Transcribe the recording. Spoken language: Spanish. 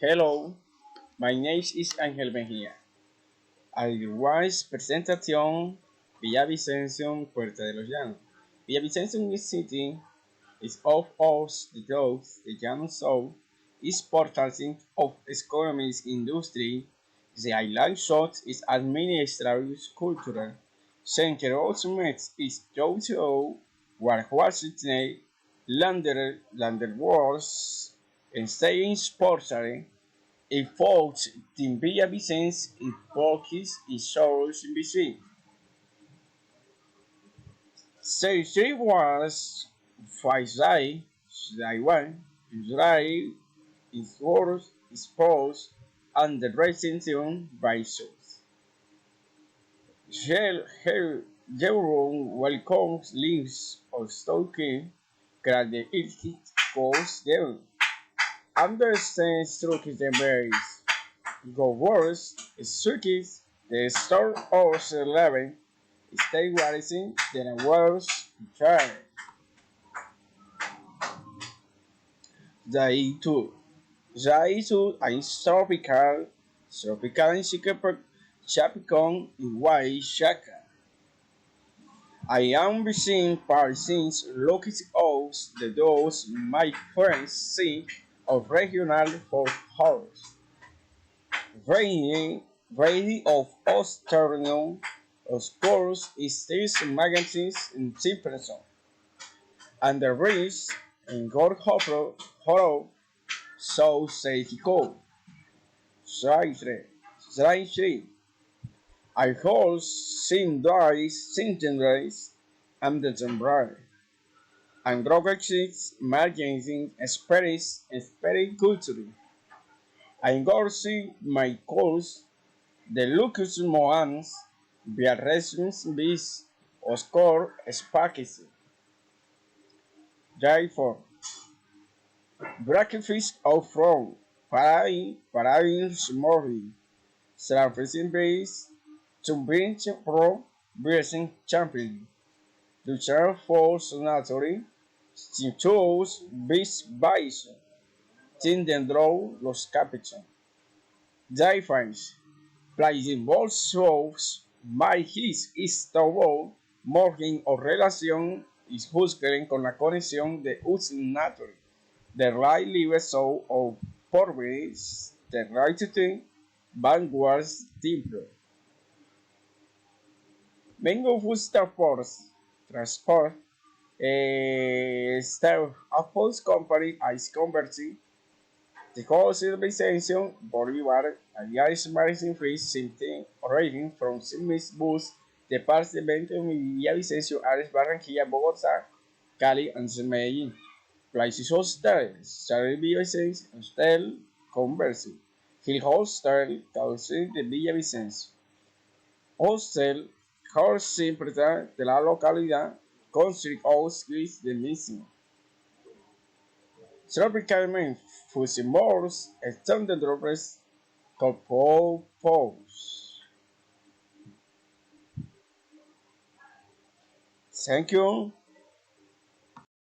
Hello, my name is Ángel Mejía. Otherwise, presentación Villavicencio, Puerta de los Llanos. Villavicencio is city is of us the dogs, the Llanos South, is portal of economic industry. The island shot is administrative cultural. Center also meets is Jojo, where Washington, Lander Wars, and staying sportsary. A fault in Villavicencio in Portuguese is shows in BC. 33 was Faisai, Taiwan, Israel, is worse, is posed, and the racing team by shows. Jeuron welcomes links of Stoke, Grade Ilkit, goes them. Understand stroke the berries. Go worse, circuits, the store of 11, stay rising, then worse, try. Zaitu. Zaitu is tropical in Chapicon in Wai Shaka. I am seeing Parisins looking out the doors my friends see of regional folk horrors. Variety of Australian scores is this magazines in Simpson, and the rest in God Horror so say he go. Slightly, I hold centuries, and the temporary, and Grogaxis magazine spirit culture. I go see my course the Lucas Moans, Biarresms bis, Oscar Spakis. Therefore, breakfast of from Parain Mori, Surfacing base, to bench pro, Bracing champion. The chair falls naturally, Cintos bis bison, Tinden draw los capitan. Difference. Playing ball shows my his estado morgen o relación is busquen con la conexión de us nature. The right live so of porvis, the right to think, vanguards temple. Mengo fusta force, transport, staff Apple's company is converting the whole civilization, Bolivar, Alias Medicine Free Symptom origin from Simis Bus, Departamento de Villavicencio, Ares Barranquilla, Bogotá, Cali, and Medellín. Places hostels, Sarri Villavicencio, Hostel, Conversi, Hill Hostel, Caucil de Villavicencio. Hostel, Horse siempre de la localidad, Construct House Gris de Missing. Tropicalmente fusimos standard droppers corpopose. Thank you.